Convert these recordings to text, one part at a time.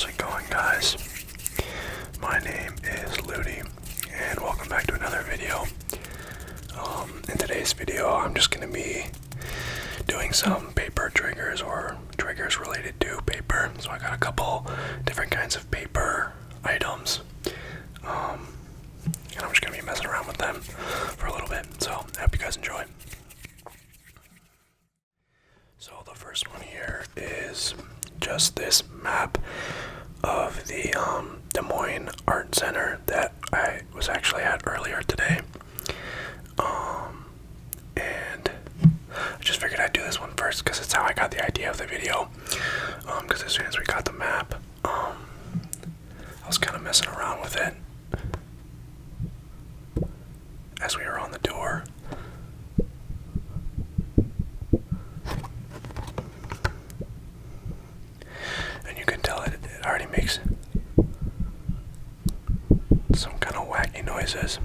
How's it going, guys? My name is Ludi, and welcome back to another video. In today's video, I'm just going to be doing some paper triggers, or triggers related to paper. So I got a couple different kinds of paper items, and I'm just going to be messing around with them for a little bit. So I hope you guys enjoy. So the first one here is just this map of the Des Moines Art Center that I was actually at earlier today. And I just figured I'd do this one first because it's how I got the idea of the video. Because as soon as we got the map, I was kind of messing around with it as we were on the tour. And you can tell it already makes some kind of wacky noises.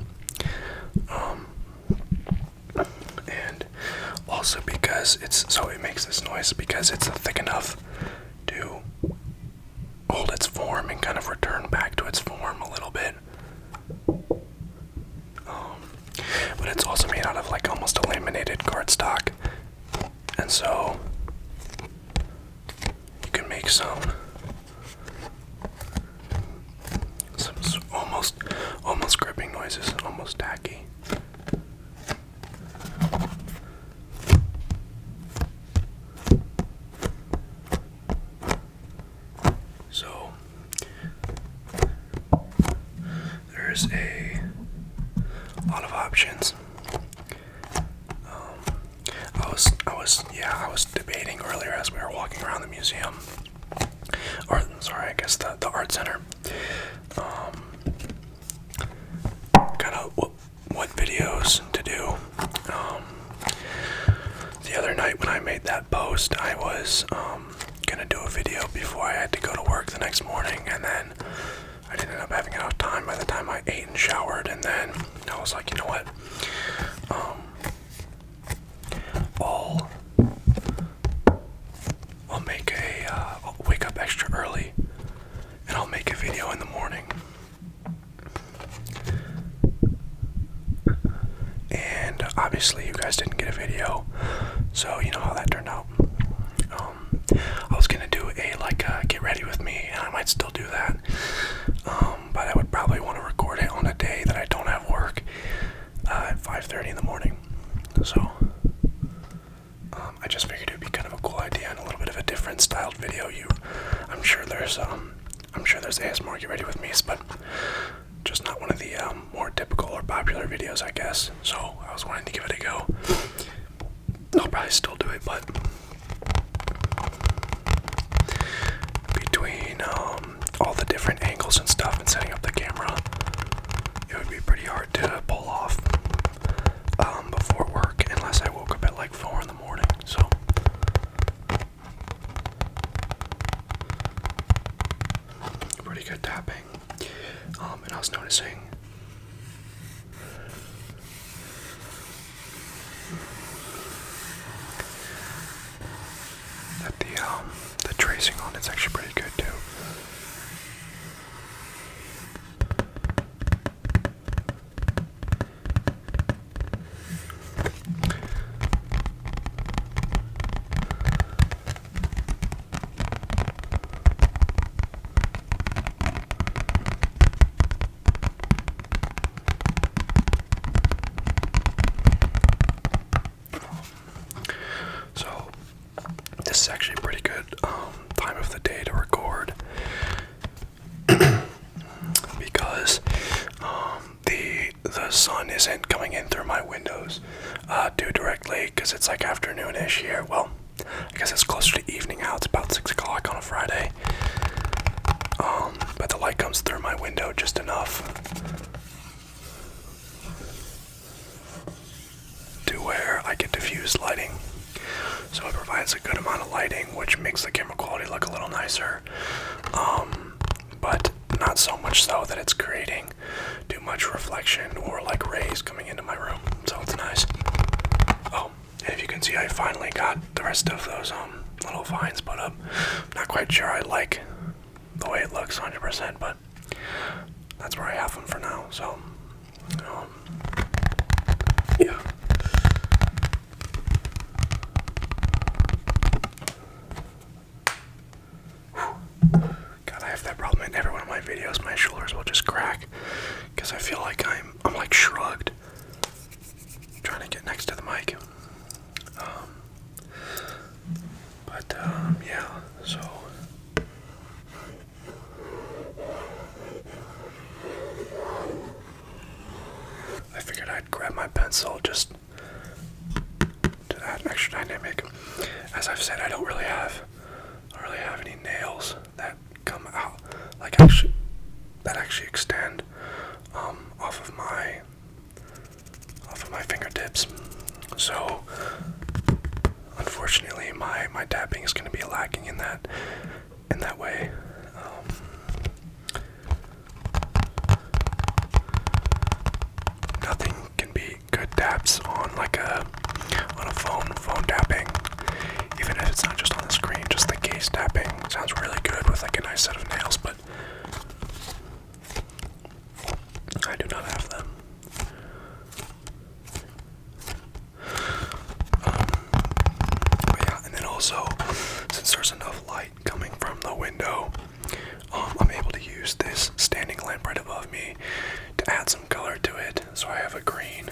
And also because it makes this noise because it's thick enough to hold its form and kind of return back to its form a little bit. But it's also made out of like almost a laminated cardstock, and so you can make some almost gripping noises, almost tacky. So there's a lot of options. I was debating earlier as we were walking around the museum, or sorry, I guess the art center. Kind of what videos to do. The other night when I made that post, I was gonna do a video before I had to go to work the next morning, and then I didn't end up having enough time by the time I ate and showered, and then I was like, you know what? I'll wake up extra early, and I'll make a video in the morning. And obviously you guys didn't get a video, so you know how that turned out. I was gonna do a get ready with me, and I might still do that, but I would probably want to record it on a day that I don't have work at 5:30 in the morning. So I just figured it'd be kind of a cool idea and a little bit of a different styled video. I'm sure there's ASMR Get Ready With Me's, but just not one of the more typical or popular videos, I guess. So I was wanting to give it a go. I'll probably still do it, but between all the different angles and stuff and setting up the camera, it would be pretty hard to pull off before work, unless I woke up at like 4 in the morning. So pretty good tapping. And I was noticing that the tracing on it's actually pretty good too. This is actually a pretty good time of the day to record because the sun isn't coming in through my windows too directly, because it's like afternoonish here. Well, I guess it's closer to evening now. It's about 6 o'clock on a Friday, but the light comes through my window just enough to where I get diffused lighting. So it provides a good amount of lighting, which makes the camera quality look a little nicer, but not so much so that it's creating too much reflection or like rays coming into my room. So it's nice. Oh, and if you can see, I finally got the rest of those little vines put up. Not quite sure I like the way it bucks 100%, but that's where I have them for now. So, yeah. God, I have that problem in every one of my videos. My shoulders will just crack because I feel like I'm like shrugged trying to get next to the mic. Yeah, so I figured I'd grab my pencil just to add an extra dynamic. As I've said, I don't really have any nails that come out, like actually extend off of my fingertips. So unfortunately, my tapping is going to be lacking in that way. Nothing can beat good taps on a phone tapping, even if it's not just on the screen. Just the case tapping sounds really good with like a nice set of nails, but I do not have them. But yeah, and then also, since there's enough light coming from the window, I'm able to use this standing lamp right above me to add some color to it. So I have a green,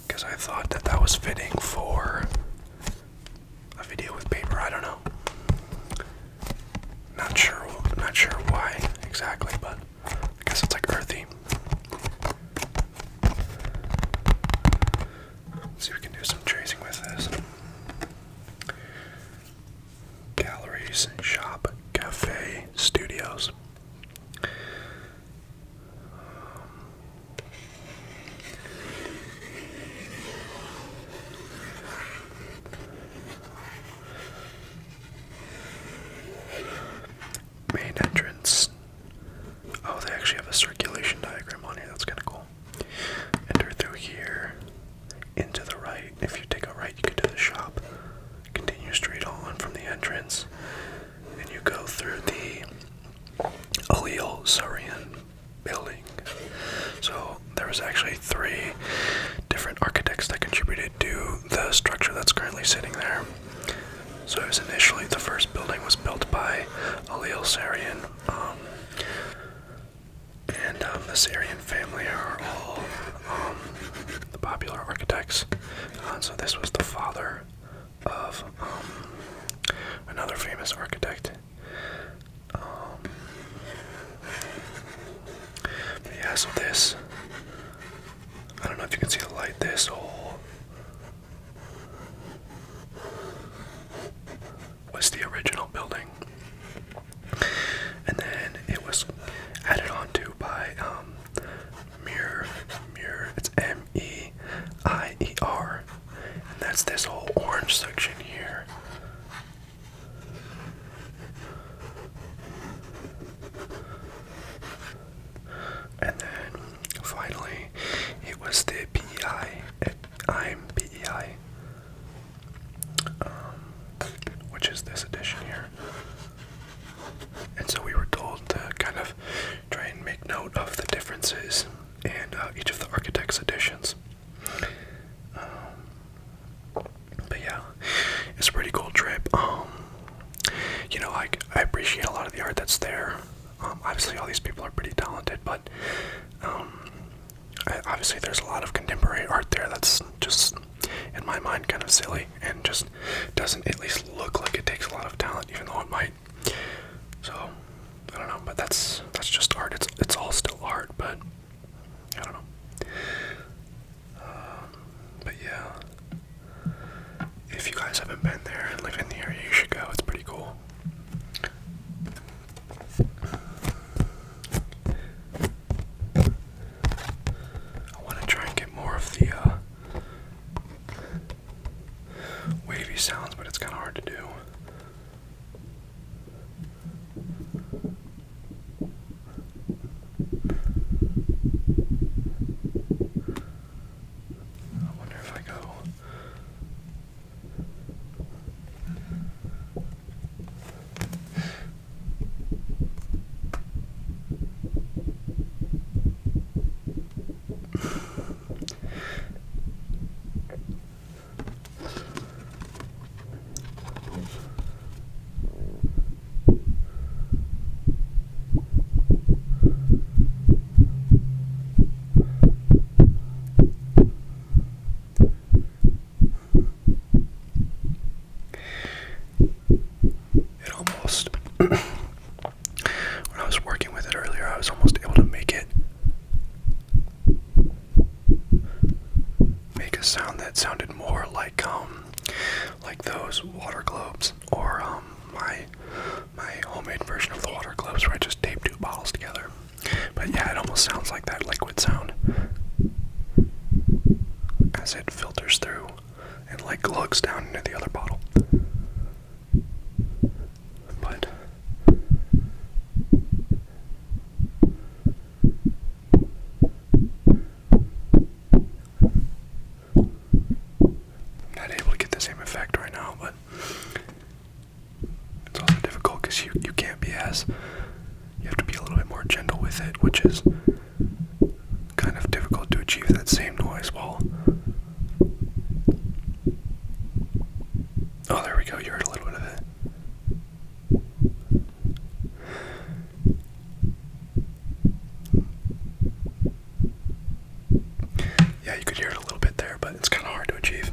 because I thought that was fitting for a video with paper. I don't know. Not sure why exactly, but I guess it's like earthy. Let's see if we can do some tracing with this. Galleries, shop, cafe, studios. Main entrance. Oh, they actually have a circulation diagram on here. That's kind of cool. Enter through here. Into the right. If you take a right, you get to the shop. Continue straight on from the entrance. And you go through the Allele Saurian building. So there was actually 3 different architects that contributed to the structure that's currently sitting there. So it was initially, the first building was built by Allele Saurian, and the Saurian family are all the popular architects. So this was the father of another famous architect. But yeah, so this, I don't know if you can see the light, this whole was the original building, and then it was added on to by Mir, it's MEIER, and that's this whole orange section here. And then finally it was the PEI, which is this edition here. And so we were told to kind of try and make note of the differences in each of the architect's editions. But yeah, it's a pretty cool trip. I appreciate a lot of the art that's there. Obviously all these people are pretty talented, but obviously there's a lot of contemporary art there that's just, in my mind, kind of silly and just doesn't at least look like it takes a lot of talent, even though it might. So I don't know, but that's just art. It's all still art, but I don't know. But yeah, if you guys haven't been there and live in the area, you should go. It's pretty cool. I want to try and get more of the wavy sounds, but it's kind of hard to do. whereas you have to be a little bit more gentle with it, which is kind of difficult to achieve that same noise while... Oh, there we go, you heard a little bit of it. Yeah, you could hear it a little bit there, but it's kind of hard to achieve.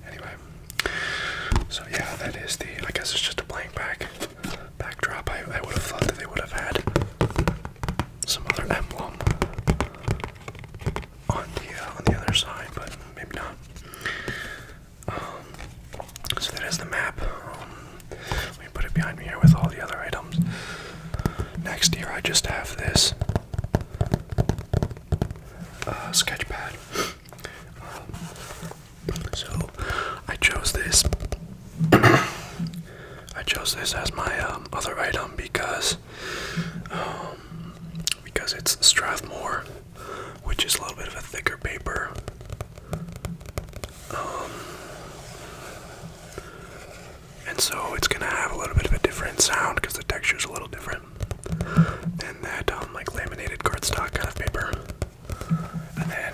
Anyway, so yeah, that is the, I guess it's just a blank backdrop. I would have thought that they would have had some other emblem on the other side, but maybe not. So that is the map. Let me put it behind me here with all the other items. Next here, I just have this sketch pad. So I chose this. I chose this as my other item because it's Strathmore, which is a little bit of a thicker paper. And so it's gonna have a little bit of a different sound because the texture is a little different than that like laminated cardstock kind of paper. And then,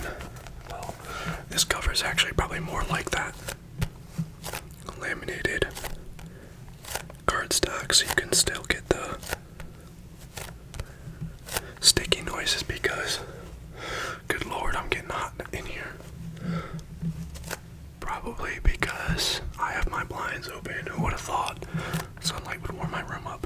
well, this cover is actually probably more like that laminated cardstock, so you can still get the sticky noises because, good lord, I'm getting hot in here. Probably because I have my blinds open. Who would have thought sunlight would warm my room up?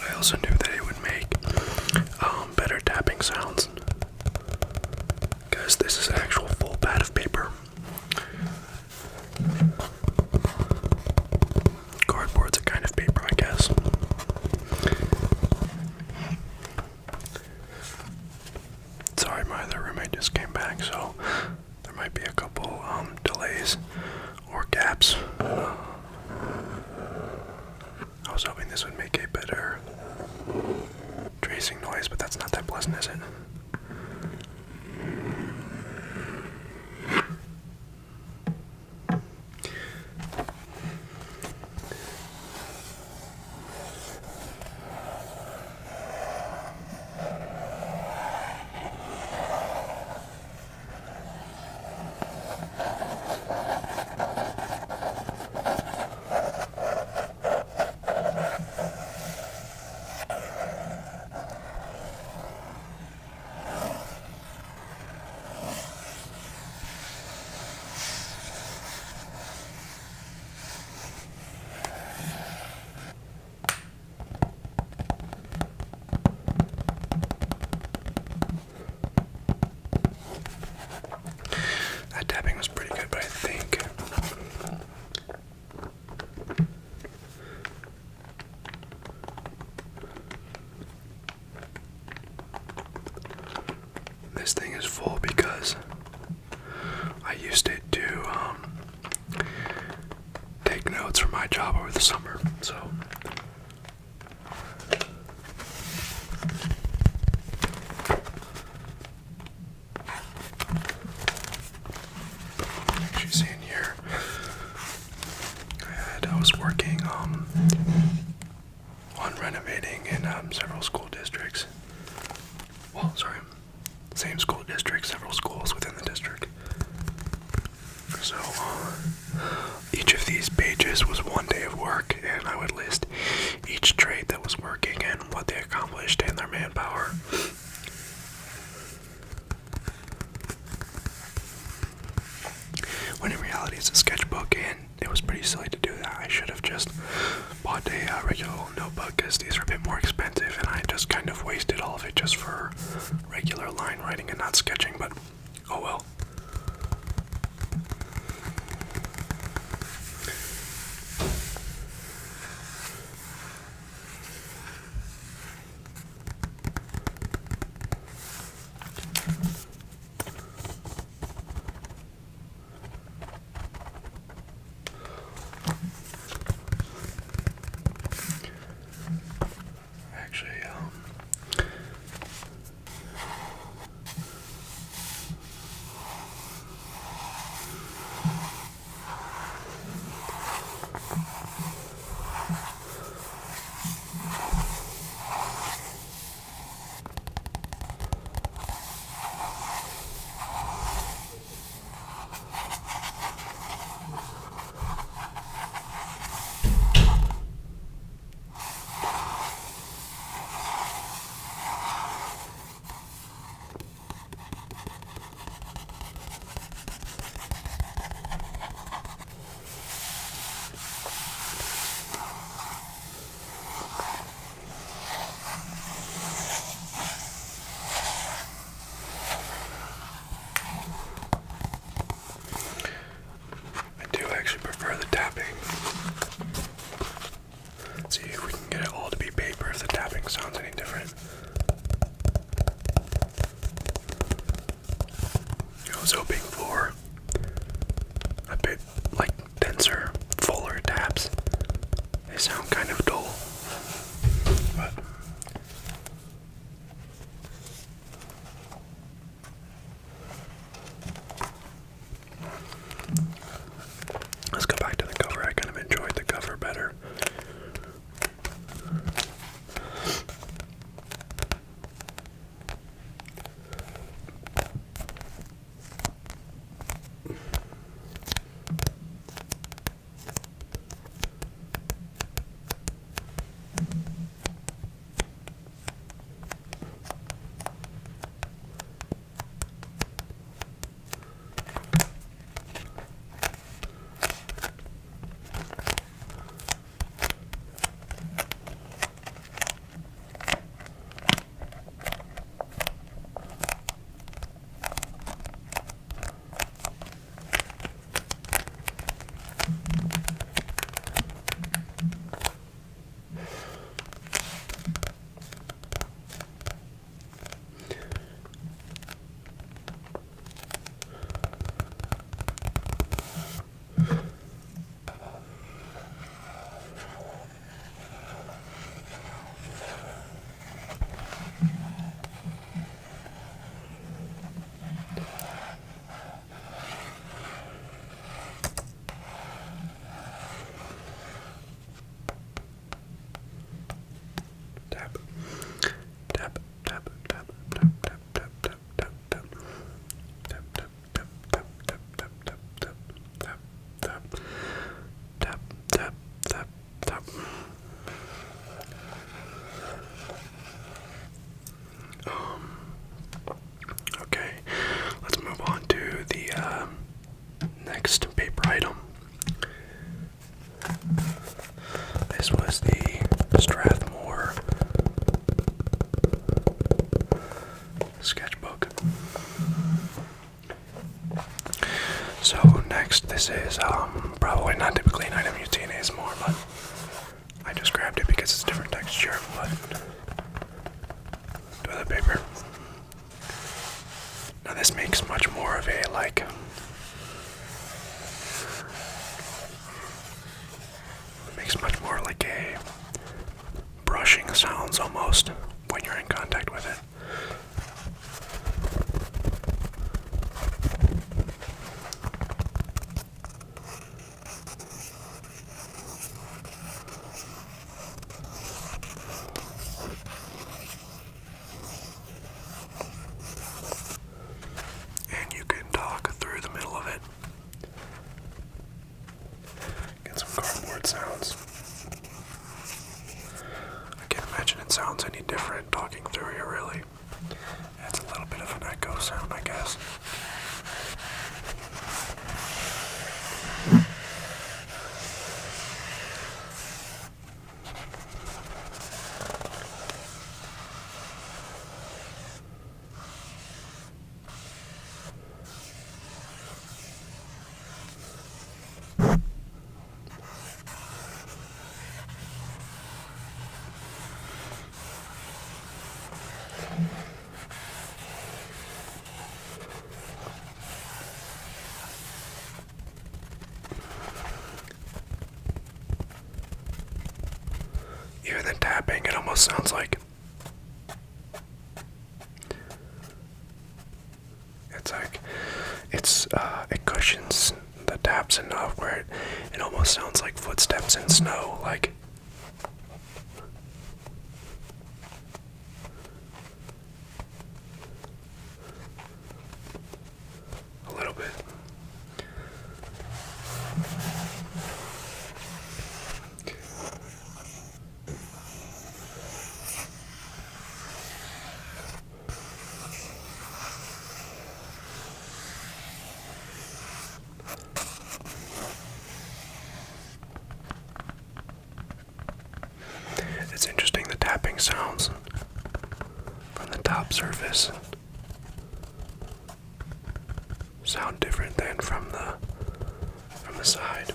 I also knew that it would make better tapping sounds because this is an actual full pad of paper. Cardboard's a kind of paper, I guess. Sorry, my other roommate just came back, so there might be a couple delays or gaps. I was hoping this would make a better tracing noise, but that's not that pleasant, is it? That tapping was pretty good, but I think this thing is full because I used it to take notes for my job over the summer, so as you see in here, I was working on renovating in several school districts. Well, sorry, same school district, several schools within the district. So each of these pages was one day of work, and I would list each trade that was working and what they accomplished and their manpower. When in reality it's a sketchbook, and it was pretty silly to do that. I should have just bought a regular notebook because these are a bit more expensive, and I just kind of wasted all of it just for regular line writing and not sketching, but oh well. was hoping for a bit like denser, fuller taps. They sound kind of dull, but let's go back to the cover. I kind of enjoyed the cover better. Okay, let's move on to the next paper item. This was the Strathmore Sketchbook. So next, this is probably not typically an item you'd see in ASMR, but I just grabbed it because it's a different texture, but toilet paper. Now this makes much more of a makes much more like a brushing sounds almost when you're in contact with it. And you can talk through the middle of it. Get some cardboard sounds. I can't imagine it sounds any different talking through here, really. It's a little bit of an echo sound, I guess. Even the tapping, it almost sounds like it cushions the taps enough where it almost sounds like footsteps in snow, like a little bit. It's interesting, the tapping sounds from the top surface sound different than from the side.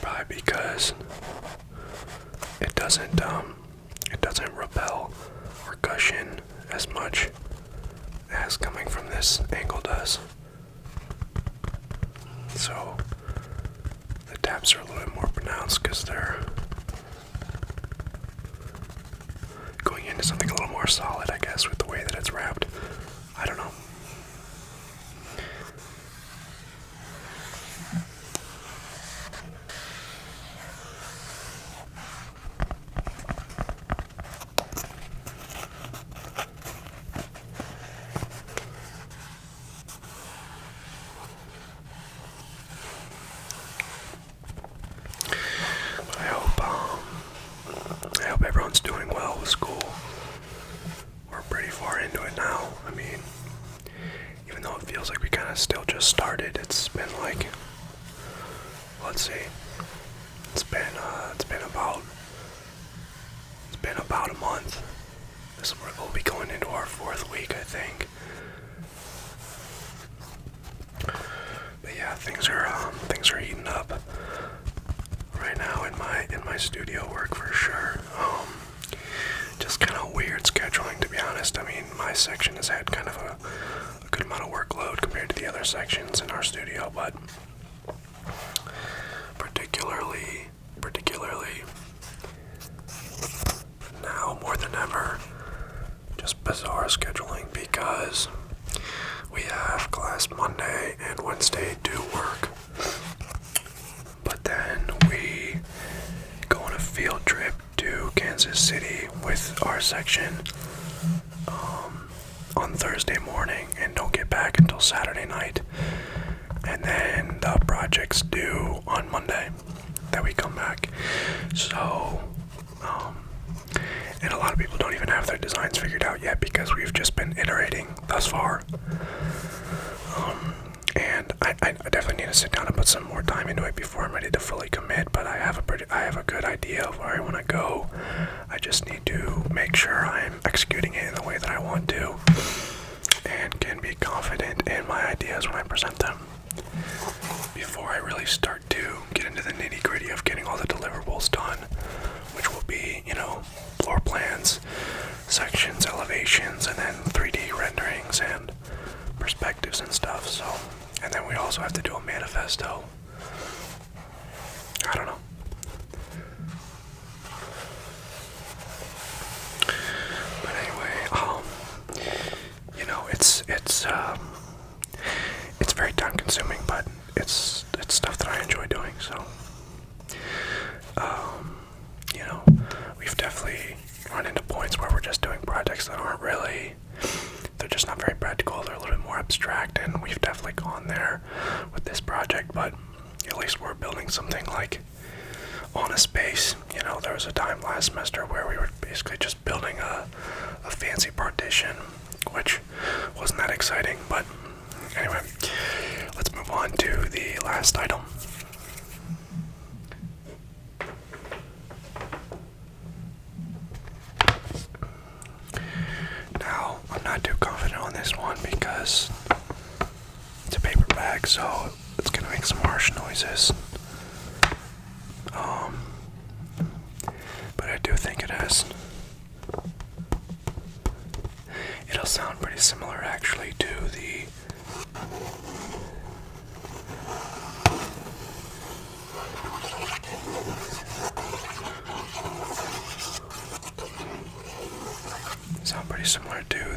Probably because it doesn't repel or as much as coming from this angle does. So the taps are a little bit more pronounced because they're going into something a little more solid, I guess, with the way that it's wrapped. I don't know. I hope everyone's doing well with school. We're pretty far into it now. I mean, even though it feels like we kind of still just started, it's been like, let's see, it's been about a month. We'll be going into our 4th week, I think. But yeah, things are heating up right now in my studio work for sure. Just kind of weird scheduling, to be honest. I mean, my section has had kind of a good amount of workload compared to the other sections in our studio, but particularly now more than ever, just bizarre scheduling because we have class Monday and Wednesday due work, but then we go on a field trip to Kansas City with our section on Thursday morning and don't get back until Saturday night, and then the project's due on Monday that we come back. So and a lot of people don't even have their designs figured out yet because we've just been iterating thus far. And I definitely need to sit down and put some more time into it before I'm ready to fully commit, but I have a good idea of where I want to go. I just need to make sure I'm executing it in the way that I want to and can be confident in my ideas when I present them before I really start to get into the nitty-gritty of getting all the deliverables done, which will be, floor plans, sections, elevations, and then 3D renderings and perspectives and stuff. So, and then we also have to do a manifesto. I don't know. But anyway, it's very time consuming, but it's stuff that I enjoy doing. So, we've definitely run into points where we're just doing projects that aren't really, they're just not very practical. They're a little bit more abstract, and we've definitely gone there with this project, but at least we're building something like on a space. There was a time last semester where we were basically just building a fancy partition, which wasn't that exciting, but anyway, let's move on to the last item. Now, I'm not too confident on this one because it's a paper bag, so it's gonna make some harsh noises. But I do think it'll sound pretty similar actually to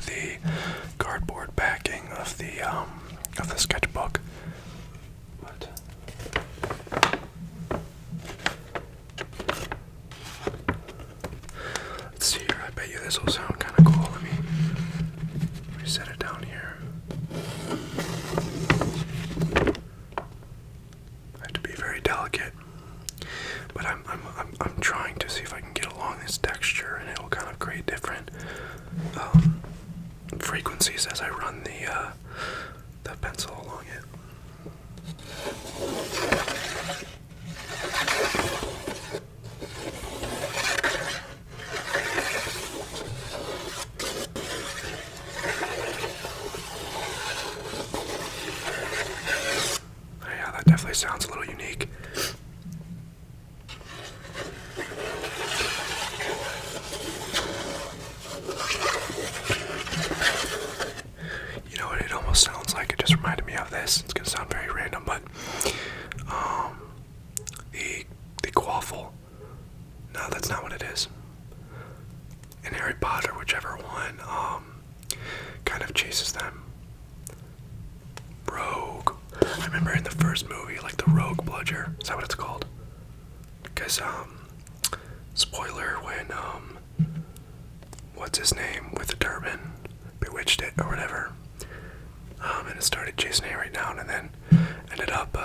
the cardboard backing of the sketchbook. But let's see here. I bet you this will sound kind of cool. Let me set it down here. I have to be very delicate, but I'm trying to see if I can get along this texture, and it'll kind of create different frequencies as I run the pencil along it. Yeah, that definitely sounds a little unique. chases them? Rogue. I remember in the first movie, like the Rogue Bludger. Is that what it's called? Because, spoiler, when, what's his name with the turban bewitched it or whatever, and it started chasing it right down, and then ended up,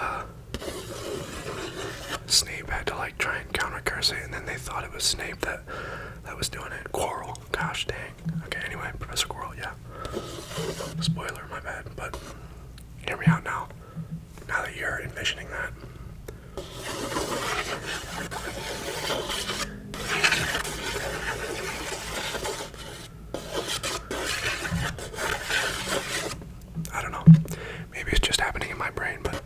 Snape had to like try and counter curse it, and then they thought it was Snape that was doing it. Quirrell. Gosh dang. Okay, anyway, Professor Quirrell, yeah. Spoiler, my bad, but hear me out now. Now that you're envisioning that. I don't know. Maybe it's just happening in my brain, but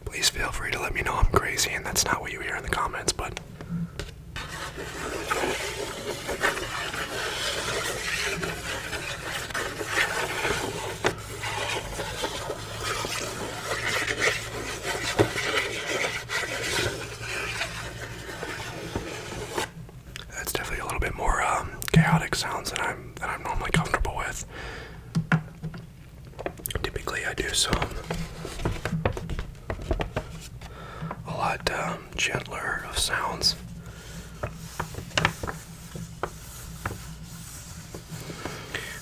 please feel free to let me know I'm crazy and that's not what you hear in the comments, but that's definitely a little bit more chaotic sounds than I'm normally comfortable with. Typically I do some a lot gentler of sounds.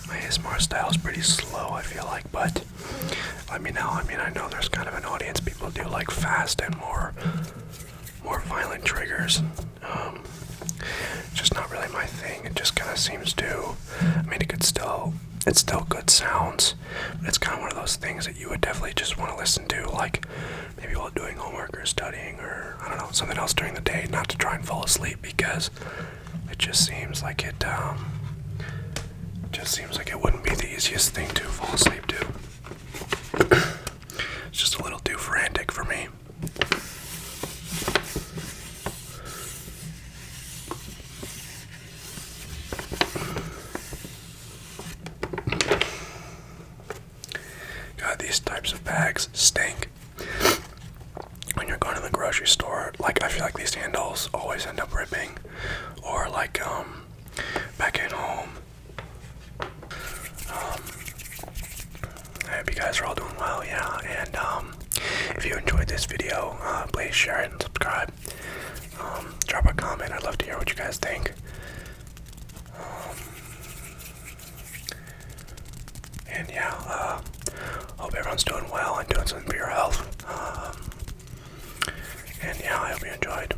My ASMR style is pretty slow, I feel like, but let me know. I mean, I know there's kind of an audience. People do like fast and more violent triggers. Just not really my thing. It just kind of seems to. I mean, it's still good sounds, but it's kind of one of those things that you would definitely just want to listen to, like maybe while doing homework or studying, or I don't know, something else during the day, not to try and fall asleep, because it just seems like it wouldn't be the easiest thing to fall asleep to. It's just a little too frantic for me. God, these types of bags stink. When you're going to the grocery store, like I feel like these handles always end up ripping, or like back at home. I hope you guys are all doing well, yeah, and if you enjoyed this video, please share it and subscribe. Drop a comment. I'd love to hear what you guys think. And yeah, hope everyone's doing well and doing something for your health. And yeah, I hope you enjoyed.